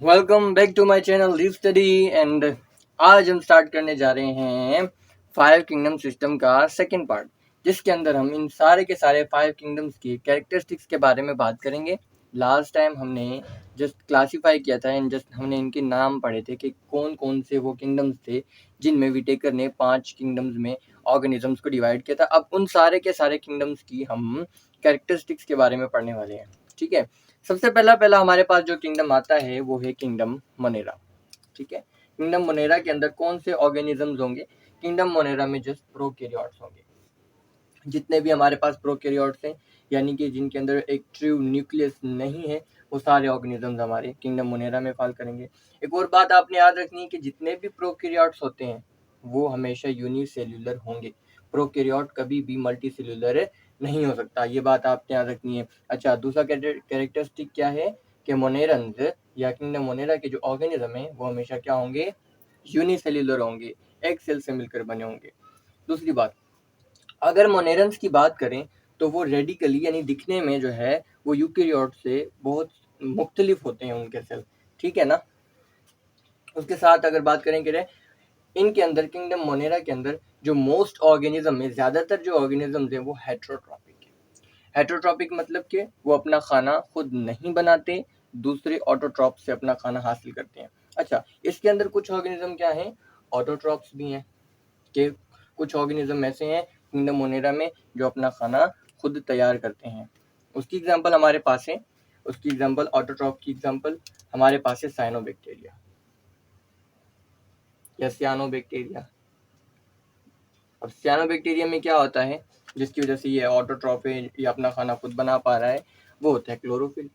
Welcome back to my channel live study and आज हम start करने जा रहे हैं फाइव किंगडम सिस्टम का सेकंड पार्ट, जिसके अंदर हम इन सारे के सारे फाइव किंगडम्स की कैरेक्टरिस्टिक्स के बारे में बात करेंगे। लास्ट टाइम हमने जस्ट क्लासीफाई किया था एंड जस्ट हमने इनके नाम पढ़े थे कि कौन कौन से वो किंगडम्स थे जिनमें विटेकर ने 5 किंगडम्स में ऑर्गेनिजम्स को डिवाइड किया था। अब उन सारे के सारे किंगडम्स की हम कैरेक्टरिस्टिक्स के बारे में पढ़ने वाले हैं। ठीक है, सबसे पहला हमारे पास जो किंगडम आता है वो है किंगडम मोनेरा। ठीक है, किंगडम मोनेरा के अंदर कौन से ऑर्गेनिजम्स होंगे? किंगडम मोनेरा में जस्ट प्रोकैरियोट्स होंगे। जितने भी हमारे पास प्रोकैरियोट्स हैं, यानी कि जिनके अंदर एक ट्रू न्यूक्लियस नहीं है, वो सारे ऑर्गेनिजम्स हमारे किंगडम मोनेरा में फॉल करेंगे। एक और बात आपने याद रखनी है कि जितने भी प्रोकैरियोट्स होते हैं वो हमेशा यूनिसेल्युलर होंगे। प्रोकैरियोट कभी भी मल्टी सेल्युलर नहीं हो सकता, ये बात आपने याद रखनी है। अच्छा, दूसरा कैरेक्टरिस्टिक क्या है कि मोनेरन्स या किंगडम मोनेरा के जो ऑर्गेनिज्म है वो हमेशा क्या होंगे? यूनिसेल्युलर होंगे, एक सेल से मिलकर बने होंगे। दूसरी बात, अगर मोनेरन्स की बात करें तो वो रेडिकली यानी दिखने में जो है वो यूकेरियोट से बहुत मुख्तलिफ होते हैं उनके सेल। ठीक है ना। उसके साथ अगर बात करें कि इनके अंदर किंगडम मोनेरा के अंदर जो मोस्ट ऑर्गेनिज्म है, ज्यादातर जो ऑर्गेनिजम्स है वो हेट्रोट्रॉपिक है। हेट्रोट्रॉपिक मतलब कि वो अपना खाना खुद नहीं बनाते, दूसरे ऑटोट्रॉप से अपना खाना हासिल करते हैं। अच्छा, इसके अंदर कुछ ऑर्गेनिज्म क्या है? ऑटोट्रॉप्स भी हैं कि कुछ ऑर्गेनिज्म ऐसे हैं किंगडम मोनेरा में जो अपना खाना खुद तैयार करते हैं। उसकी एग्जांपल हमारे पास है, उसकी एग्जांपल ऑटोट्रॉप की एग्जांपल हमारे पास है साइनोबैक्टीरिया या सियानोबैक्टीरिया। अब सियानोबैक्टीरिया में क्या होता है जिसकी वजह से ये ऑटोट्रॉप है, ये अपना खाना खुद बना पा रहा है? वो होता है क्लोरोफिल।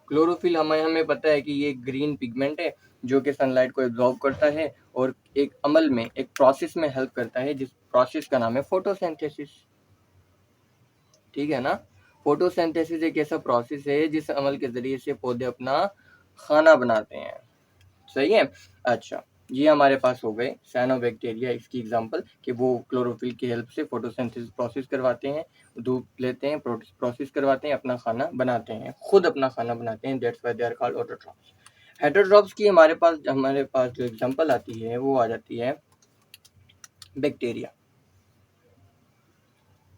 क्लोरोफिल हमें पता है कि ये ग्रीन पिगमेंट है जो कि सनलाइट को एब्जॉर्ब करता है और एक अमल में, एक प्रोसेस में हेल्प करता है, जिस प्रोसेस का नाम है फोटोसिंथेसिस। ठीक है ना। फोटोसिंथेसिस एक ऐसा प्रोसेस है जिस अमल के जरिए से पौधे अपना खाना बनाते हैं। सही है। अच्छा, ये हमारे पास हो गए साइनोबैक्टीरिया, इसकी एग्जांपल कि वो क्लोरोफिल की हेल्प से फोटोसिंथेसिस प्रोसेस करवाते हैं, धूप लेते हैं, प्रोसेस करवाते हैं, अपना खाना बनाते हैं, खुद अपना खाना बनाते हैं। That's why they are called autotrophs. Heterotrophs की हमारे पास जो एग्जांपल आती है वो आ जाती है बैक्टीरिया।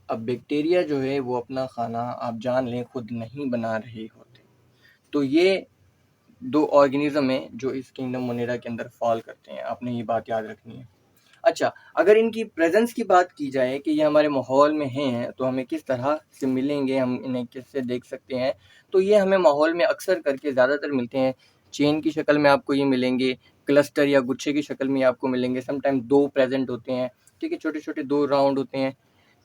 अब बैक्टीरिया जो है वो अपना खाना आप जान लें खुद नहीं बना रहे होते। तो ये दो ऑर्गेनिज्म है जो इस किंगडम मोनेरा के अंदर फॉल करते हैं, आपने ये बात याद रखनी है। अच्छा, अगर इनकी प्रेजेंस की बात की जाए कि ये हमारे माहौल में हैं तो हमें किस तरह से मिलेंगे, हम इन्हें किससे देख सकते हैं? तो ये हमें माहौल में अक्सर करके ज़्यादातर मिलते हैं चेन की शक्ल में, आपको ये मिलेंगे क्लस्टर या गुच्छे की शक्ल में आपको मिलेंगे। समटाइम दो प्रेजेंट होते हैं, ठीक है, छोटे छोटे दो राउंड होते हैं,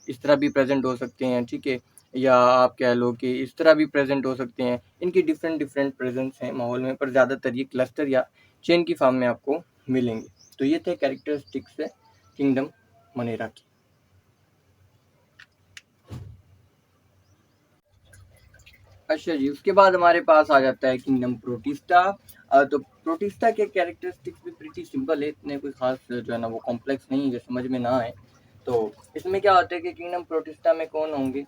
इस तरह भी प्रेजेंट हो सकते हैं। ठीक है, या आप कह लो कि इस तरह भी प्रेजेंट हो सकते हैं। इनकी डिफरेंट डिफरेंट प्रेजेंस हैं माहौल में, पर ज़्यादातर ये क्लस्टर या चेन की फॉर्म में आपको मिलेंगे। तो ये थे कैरेक्टरिस्टिक्स किंगडम मोनेरा की। अच्छा जी, उसके बाद हमारे पास आ जाता है किंगडम प्रोटिस्टा। तो प्रोटिस्टा के कैरेक्टरिस्टिक्स भी प्रीटी सिंपल है, इतने कोई खास जो है ना वो कॉम्प्लेक्स नहीं है जो समझ में ना आए। तो इसमें क्या होता है कि किंगडम प्रोटिस्टा में कौन होंगे?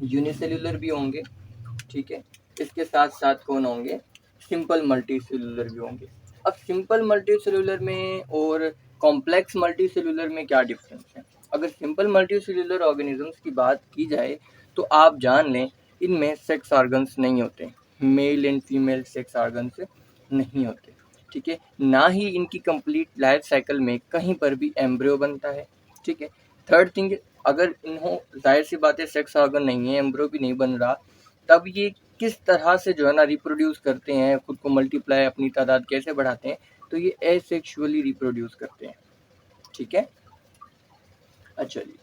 यूनिसेल्युलर भी होंगे। ठीक है, इसके साथ साथ कौन होंगे? सिंपल मल्टी सेलुलर भी होंगे। अब सिंपल मल्टी सेलुलर में और कॉम्प्लेक्स मल्टी सेलुलर में क्या डिफरेंस है? अगर सिंपल मल्टी सेलुलर ऑर्गेनिजम्स की बात की जाए तो आप जान लें इनमें सेक्स ऑर्गन्स नहीं होते, male and female sex organs नहीं होते। ठीक है, ना ही इनकी कंप्लीट लाइफ साइकिल में कहीं पर भी एम्ब्रियो बनता है। ठीक है, थर्ड थिंग, अगर इन्हों जाहिर सी बात है सेक्स ऑर्गन नहीं है, एम्ब्रियो भी नहीं बन रहा, तब ये किस तरह से जो है ना रिप्रोड्यूस करते हैं, खुद को मल्टीप्लाई, अपनी तादाद कैसे बढ़ाते हैं? तो ये एसेक्सुअली रिप्रोड्यूस करते हैं। ठीक है। अच्छा जी,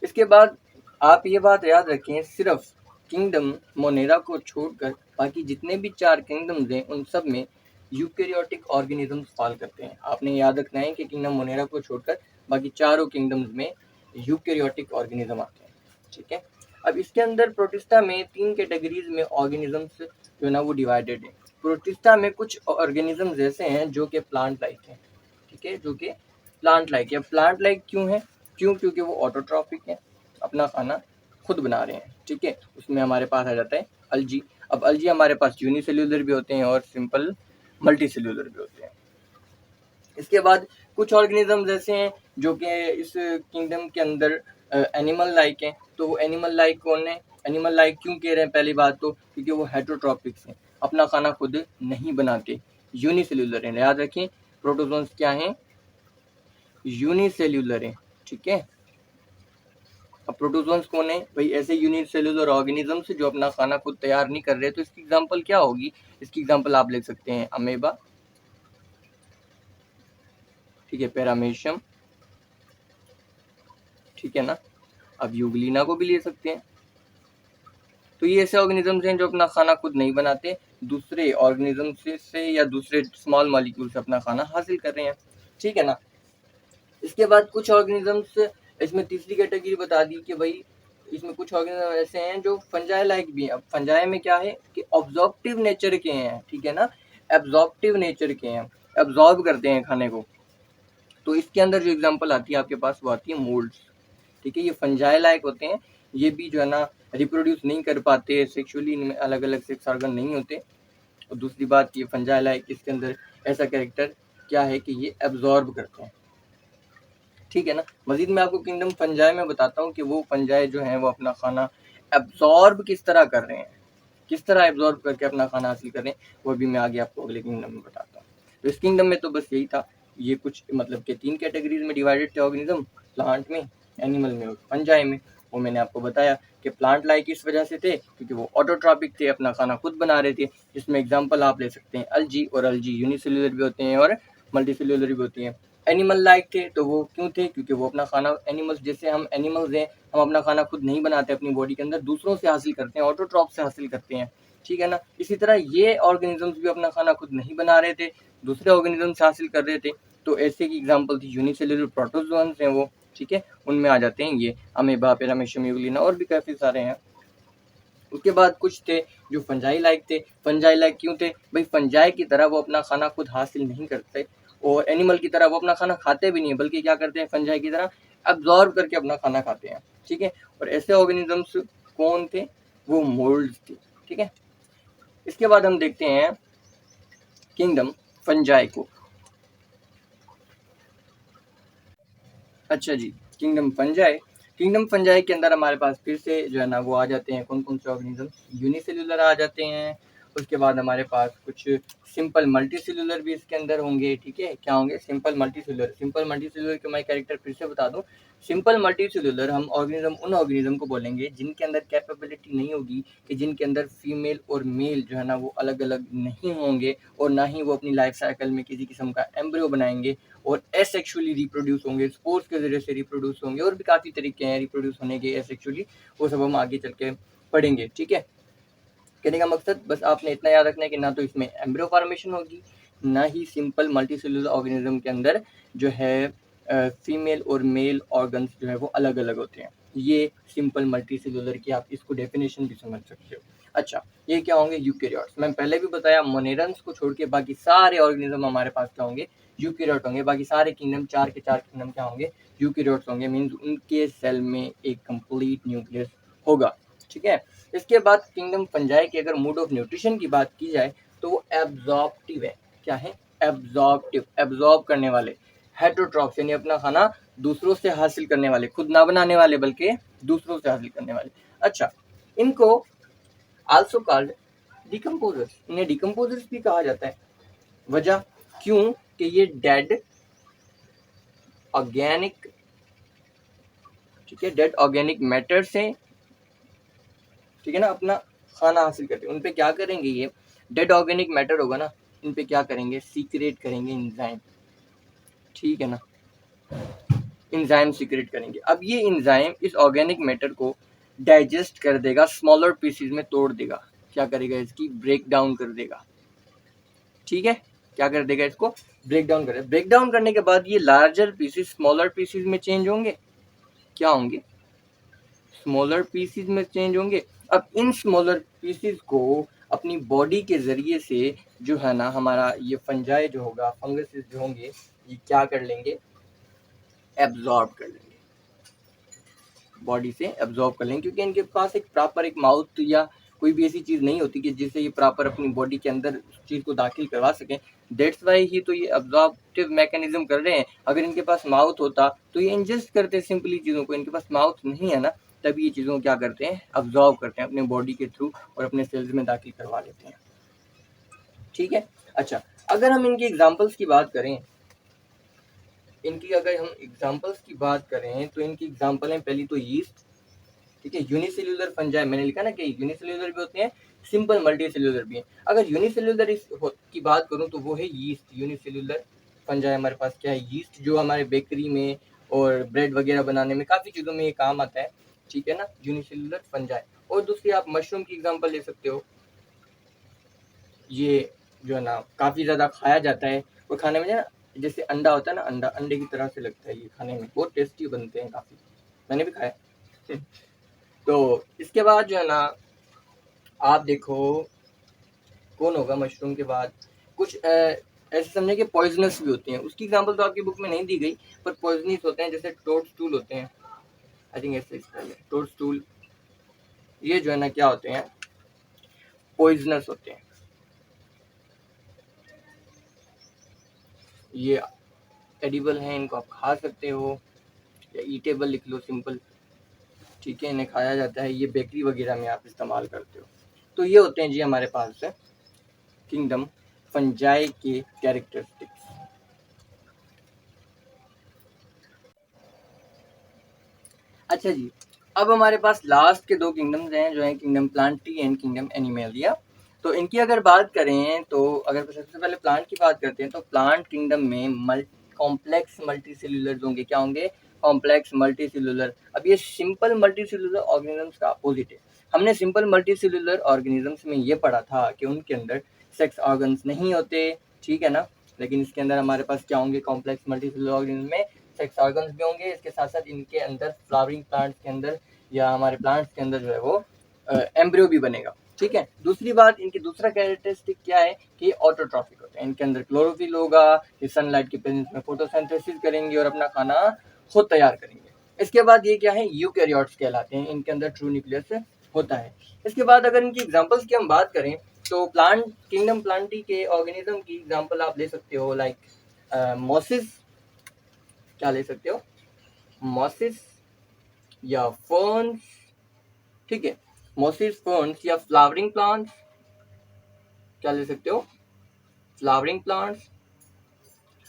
इसके बाद आप ये बात याद रखें, सिर्फ किंगडम मोनेरा को छोड़कर बाकी जितने भी 4 किंगडम्स हैं उन सब में यूकेरियोटिक ऑर्गेनिजम्स फॉल करते हैं। आपने याद रखना है कि किंगडम मोनेरा को छोड़कर बाकी चारों किंगडम्स में यूकेरियोटिक ऑर्गेनिज्म आते हैं। ठीक है, अब इसके अंदर प्रोटिस्टा में 3 कैटेगरीज में ऑर्गेनिजम्स जो है ना वो डिवाइडेड है। प्रोटिस्टा में कुछ ऑर्गेनिजम्स ऐसे हैं जो कि प्लांट लाइक हैं। ठीक है, जो कि प्लांट लाइक है। प्लांट लाइक क्यों है? क्योंकि वो ऑटोट्रॉपिक है, अपना खाना खुद बना रहे हैं। ठीक है, उसमें हमारे पास आ जाता है अल्जी। अब अल्जी हमारे पास यूनिसेल्यूलर भी होते हैं और सिंपल मल्टी सेल्यूलर भी होते हैं। इसके बाद कुछ ऑर्गेनिज्म ऐसे हैं जो कि इस किंगडम के अंदर एनिमल लाइक हैं। तो वो एनिमल लाइक कौन है? एनिमल लाइक क्यों कह रहे हैं? पहली बात तो क्योंकि वो हेटरोट्रॉपिक्स हैं, अपना खाना खुद नहीं बनाते, यूनिसेल्यूलर हैं। याद रखें, प्रोटोजोन्स क्या हैं? यूनिसेल्यूलर हैं, ठीक है। अब प्रोटोजोन्स कौन है भाई? ऐसे यूनिसेल्यूलर ऑर्गेनिजम्स जो अपना खाना खुद तैयार नहीं कर रहे। तो इसकी एग्जांपल क्या होगी? इसकी एग्जांपल आप ले सकते हैं अमेबा, ठीक है, पैरामेशियम, ठीक है ना। अब यूग्लिना को भी ले सकते हैं। तो ये ऐसे ऑर्गेनिजम्स हैं जो अपना खाना खुद नहीं बनाते, दूसरे ऑर्गेनिज्म से या दूसरे स्मॉल मॉलिक्यूल से अपना खाना हासिल कर रहे हैं, ठीक है ना। इसके बाद कुछ ऑर्गेनिजम्स, इसमें तीसरी कैटेगरी बता दी कि भाई इसमें कुछ ऑर्गेनिज्म ऐसे हैं जो फंजाई लाइक भी हैं। अब फंजाई में क्या है कि ऑब्जॉर्प्टिव नेचर के हैं, ठीक है ना, एब्जॉर्प्टिव नेचर के हैं, एब्जॉर्ब करते हैं खाने को। तो इसके अंदर जो एग्जांपल आती है आपके पास वो आती है मोल्ड्स, ठीक है। ये फंजाई लाइक होते हैं, ये भी जो है ना रिप्रोड्यूस नहीं कर पाते सेक्सुअली, इनमें अलग अलग सेक्स ऑर्गन नहीं होते। और दूसरी बात, ये फंजाई लाइक, इसके अंदर ऐसा कैरेक्टर क्या है कि ये एब्जॉर्ब करते हैं, ठीक है ना। मजीद मैं आपको किंगडम फंजाई में बताता हूँ कि वो फंजाई जो है वो अपना खाना एब्जॉर्ब किस तरह कर रहे हैं, किस तरह एब्जॉर्ब करके अपना खाना हासिल कर रहे हैं, वो भी मैं आगे आपको अगले किंगडम में बताता हूँ। तो इस किंगडम में तो बस यही था, ये कुछ मतलब के 3 कैटेगरीज में डिवाइडेड थे ऑर्गेनिज्म, प्लांट में, एनिमल में और फंजाई में। वो मैंने आपको बताया कि प्लांट लाइक इस वजह से थे क्योंकि वो ऑटोट्रॉपिक थे, अपना खाना खुद बना रहे थे। जिसमें एग्जांपल आप ले सकते हैं अल्जी, और अल्जी यूनिसेल्यूलर भी होते हैं और मल्टीसेल्यूलर भी होती हैं। एनिमल लाइक थे, तो वो क्यों थे? क्योंकि वो अपना खाना, एनिमल्स जैसे हम एनिमल्स हैं, हम अपना खाना खुद नहीं बनाते अपनी बॉडी के अंदर, दूसरों से हासिल करते हैं, ऑटोट्रॉप से हासिल करते हैं, ठीक है ना। इसी तरह ये ऑर्गेनिजम्स भी अपना खाना खुद नहीं बना रहे थे, दूसरे ऑर्गेनिज्म से हासिल कर रहे थे। तो ऐसे की एग्जांपल थी यूनिसेल्यूलर प्रोटोजोन्स हैं वो, ठीक है, उनमें आ जाते हैं ये अमीबा, पैरामीशियम, यूग्लिना और भी काफी सारे हैं। उसके बाद कुछ थे जो फंजाई लाइक थे। फंजाई लाइक क्यों थे भाई? फंजाई की तरह वो अपना खाना खुद हासिल नहीं करते और एनिमल की तरह वो अपना खाना खाते भी नहीं है, बल्कि क्या करते हैं? फंजाई की तरह अब्जॉर्ब करके अपना खाना खाते हैं, ठीक है। और ऐसे ऑर्गेनिजम्स कौन थे? वो मोल्ड्स थे, ठीक है। इसके बाद हम देखते हैं किंगडम फंजाई को। अच्छा जी, किंगडम फंजाई। किंगडम फंजाई के अंदर हमारे पास फिर से जो है ना वो आ जाते हैं कौन कौन से ऑर्गेनिज्म? यूनिसेल्यूलर आ जाते हैं। उसके बाद हमारे पास कुछ सिंपल मल्टीसेल्यूलर भी इसके अंदर होंगे, ठीक है। क्या होंगे? Simple multicellular. सिंपल मल्टीसेल्यूलर के मैं कैरेक्टर फिर से बता दूं। सिंपल मल्टीसेल्यूलर हम ऑर्गेनिज्म उन ऑर्गेनिज्म को बोलेंगे जिनके अंदर कैपेबिलिटी नहीं होगी कि जिनके अंदर फीमेल और मेल जो है ना वो अलग अलग नहीं होंगे, और ना ही वो अपनी लाइफ साइकिल में किसी किस्म का एम्ब्रियो बनाएंगे, और एसेक्सुअली रिप्रोड्यूस होंगे, स्पोर्ट्स के जरिए से रिप्रोड्यूस होंगे, और भी काफ़ी तरीके हैं रिप्रोड्यूस होने के एसेक्सुअली, वो सब हम आगे चल के पढ़ेंगे, ठीक है। कहने का मकसद बस आपने इतना याद रखना है कि ना तो इसमें एम्ब्रियो फॉर्मेशन होगी, ना ही सिंपल मल्टीसेल्युलर ऑर्गेनिज्म के अंदर जो है फीमेल और मेल ऑर्गन्स जो है वो अलग अलग होते हैं। ये सिंपल मल्टीसेल्युलर की आप इसको डेफिनेशन भी समझ सकते हो। अच्छा, ये क्या होंगे? यूकैरियोट्स। मैं पहले भी बताया, मोनेरन्स को छोड़ के बाकी सारे ऑर्गेनिज्म हमारे पास क्या होंगे? यूकैरियोट होंगे। बाकी सारे किंगडम, 4 के 4 किंगडम क्या होंगे? यूकैरियोट्स होंगे। मींस उनके सेल में एक कंप्लीट न्यूक्लियस होगा, ठीक है। इसके बाद किंगडम फंजाई की अगर मोड ऑफ न्यूट्रिशन की बात की जाए तो वो एब्जॉर्प्टिव है। क्या है? एब्जॉर्प्टिव, एब्जॉर्ब करने वाले। हेटरोट्रॉप्स यानी अपना खाना दूसरों से हासिल करने वाले, खुद ना बनाने वाले बल्कि दूसरों से हासिल करने वाले। अच्छा, इनको आल्सो कॉल्ड डिकम्पोजर्स, इन्हें डिकम्पोजर्स भी कहा जाता है। वजह क्यों? कि ये डेड ऑर्गेनिक, ठीक है, डेड ऑर्गेनिक मैटर से, ठीक है ना, अपना खाना हासिल करते हैं। उन पे क्या करेंगे? ये डेड ऑर्गेनिक मैटर होगा ना, इन पे क्या करेंगे? सीक्रेट करेंगे एंजाइम, ठीक है ना, एंजाइम सीक्रेट करेंगे। अब ये एंजाइम इस ऑर्गेनिक मैटर को डाइजेस्ट कर देगा, स्मॉलर पीसीज में तोड़ देगा। क्या करेगा? इसकी ब्रेक डाउन कर देगा, ठीक है। क्या कर देगा? इसको ब्रेक डाउन करेगा। ब्रेक डाउन करने के बाद ये लार्जर पीसीज स्मॉलर पीसीज में चेंज होंगे। क्या होंगे? स्मॉलर पीसीज में चेंज होंगे। अब इन स्मॉलर पीसीज को अपनी बॉडी के जरिए से जो है ना हमारा ये फंजाई जो होगा, फंगस जो होंगे, ये क्या कर लेंगे? एब्जॉर्ब कर लेंगे, बॉडी से एब्जॉर्ब कर लेंगे, क्योंकि इनके पास एक प्रॉपर एक माउथ या कोई भी ऐसी चीज़ नहीं होती कि जिससे ये प्रॉपर अपनी बॉडी के अंदर उस चीज़ को दाखिल करवा सकें। दैट्स वाई ही तो ये अब्जॉर्प्टिव मैकेनिज्म कर रहे हैं। अगर इनके पास माउथ होता तो ये इंजेस्ट करते सिंपली चीज़ों को, इनके पास माउथ नहीं है ना, तभी ये चीज़ों को क्या करते हैं, अब्जॉर्व करते हैं अपने बॉडी के थ्रू और अपने सेल्स में दाखिल करवा लेते हैं। ठीक है। अच्छा, अगर हम इनकी एग्जांपल्स की बात करें, तो इनकी एग्जांपल है पहली तो यीस्ट। ठीक है, यूनिसेल्यूलर फंजाई, मैंने लिखा ना कि यूनिसेल्यूलर भी होते हैं, सिंपल मल्टी सेल्यूलर भी हैं। अगर यूनिसेल्यूलर की बात करूं तो वो है यीस्ट। यूनिसेल्यूलर फंजाई हमारे पास क्या है, यीस्ट, जो हमारे बेकरी में और ब्रेड वगैरह बनाने में काफ़ी चीज़ों में ये काम आता है। ठीक है ना, यूनिसेल्यूलर फंजाई। और दूसरी आप मशरूम की एग्जांपल ले सकते हो। ये जो है ना काफ़ी ज़्यादा खाया जाता है और खाने में ना जैसे अंडा होता है ना, अंडे की तरह से लगता है, ये खाने में बहुत टेस्टी बनते हैं काफ़ी, मैंने भी खाया। तो इसके बाद जो है ना आप देखो कौन होगा मशरूम के बाद, कुछ ऐसे समझे कि पॉइजनस भी होते हैं। उसकी एग्जांपल तो आपकी बुक में नहीं दी गई, पर पॉइजनस होते हैं, जैसे टोडस्टूल होते हैं, आई थिंक ऐसे टोडस्टूल, ये जो है ना क्या होते हैं, पॉइजनस होते हैं। ये एडिबल हैं, इनको आप खा सकते हो, या ईटेबल लिख लो सिंपल। ठीक है, इन्हें खाया जाता है, ये बेकरी वगैरह में आप इस्तेमाल करते हो। तो ये होते हैं जी हमारे पास किंगडम फंजाई के कैरेक्टरिस्टिक्स। अच्छा जी, अब हमारे पास लास्ट के दो किंगडम्स हैं, जो है kingdom Plantae and kingdom animalia. तो इनकी अगर बात करें तो अगर सबसे पहले प्लांट की बात करते हैं तो प्लांट किंगडम में कॉम्प्लेक्स मल्टी सेल्यूलर होंगे। क्या होंगे? Complex multi cellular. अब ये सिंपल मल्टी सेल्यूलर ऑर्गेनिजम्स का अपोजिट है। हमने सिंपल मल्टी सेल्यूलर ऑर्गेनिजम्स में ये पढ़ा था कि उनके अंदर सेक्स ऑर्गन्स नहीं होते, ठीक है ना, लेकिन इसके अंदर हमारे पास क्या होंगे, कॉम्प्लेक्स मल्टी सेल्यूलर ऑर्गेनिज्म में सेक्स ऑर्गन्स भी होंगे। इसके साथ साथ इनके अंदर फ्लावरिंग प्लांट्स के अंदर या हमारे प्लांट्स के अंदर जो है वो एम्ब्रियो भी बनेगा। ठीक है। दूसरी बात, इनकी दूसरा कैरेक्टरिस्टिक क्या है कि ऑटोट्रॉफिक होते हैं। इनके अंदर क्लोरोफिल होगा, ये सनलाइट के प्रेजेंस में फोटोसिंथेसिस करेंगे और अपना खाना खुद तैयार करेंगे। इसके बाद ये क्या है, यूकैरियोट्स कहलाते हैं, इनके अंदर ट्रू न्यूक्लियस होता है। इसके बाद अगर इनकी एग्जांपल्स की हम बात करें तो प्लांट किंगडम प्लांटी के ऑर्गेनिज्म की एग्जांपल आप ले सकते हो, लाइक मॉसिस, क्या ले सकते हो, मॉसिस या फर्न्स। ठीक है, मॉसिस, फर्न्स या फ्लावरिंग प्लांट्स, क्या ले सकते हो, फ्लावरिंग प्लांट्स।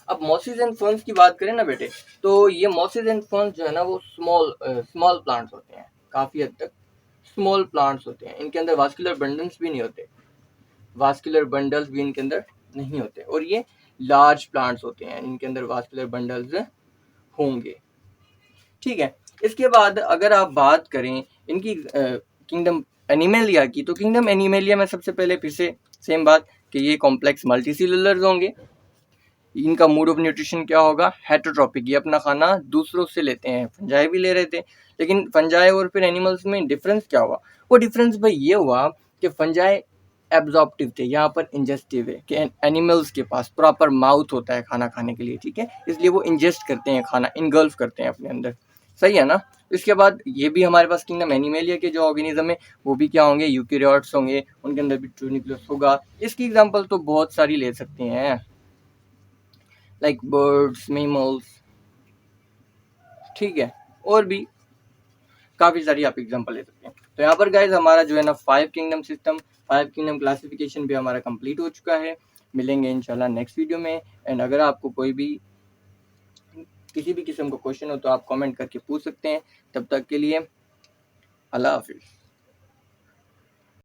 अब मॉसिस एंड फर्न्स की बात करें ना बेटे, तो ये मॉसिस एंड फर्न्स जो है ना वो स्मॉल प्लांट्स होते हैं, काफी हद तक स्मॉल प्लांट्स होते हैं। इनके अंदर वास्कुलर बंडल्स भी नहीं होते, वास्कुलर बंडल्स भी इनके अंदर नहीं होते। और ये लार्ज प्लांट्स होते हैं, इनके अंदर वास्कुलर बंडल्स होंगे। ठीक है। इसके बाद अगर आप बात करें इनकी किंगडम एनिमेलिया की, तो किंगडम एनिमेलिया में सबसे पहले फिर से सेम बात कि ये कॉम्प्लेक्स मल्टीसेलुलर होंगे। इनका मोड ऑफ न्यूट्रिशन क्या होगा, हेटरोट्रॉपिक, ये अपना खाना दूसरों से लेते हैं। फंजाई भी ले रहे थे, लेकिन फंजाई और फिर एनिमल्स में डिफरेंस क्या हुआ, वो डिफरेंस भाई ये हुआ कि फंजाई एब्जॉर्प्टिव थे, यहाँ पर इंजेस्टिव है कि एनिमल्स के पास प्रॉपर माउथ होता है खाना खाने के लिए। ठीक है, इसलिए वो इंजेस्ट करते हैं खाना, इनगल्फ करते हैं अपने अंदर। सही है ना। इसके बाद ये भी हमारे पास किंगडम एनिमेलिया के जो ऑर्गेनिज्म है वो भी क्या होंगे, यूकैरियोट्स होंगे, उनके अंदर भी ट्रू न्यूक्लियस होगा। इसकी एग्जांपल तो बहुत सारी ले सकते हैं, लाइक बर्ड्स, मेमल्स। ठीक है, और भी काफी सारी आप एग्जांपल ले सकते हैं। तो यहाँ पर गाइज हमारा जो है ना 5 किंगडम सिस्टम, 5 किंगडम क्लासिफिकेशन भी हमारा कंप्लीट हो चुका है। मिलेंगे इंशाल्लाह नेक्स्ट वीडियो में। एंड अगर आपको कोई भी किसी भी किस्म का क्वेश्चन हो तो आप कमेंट करके पूछ सकते हैं। तब तक के लिए अल्लाह हाफिज।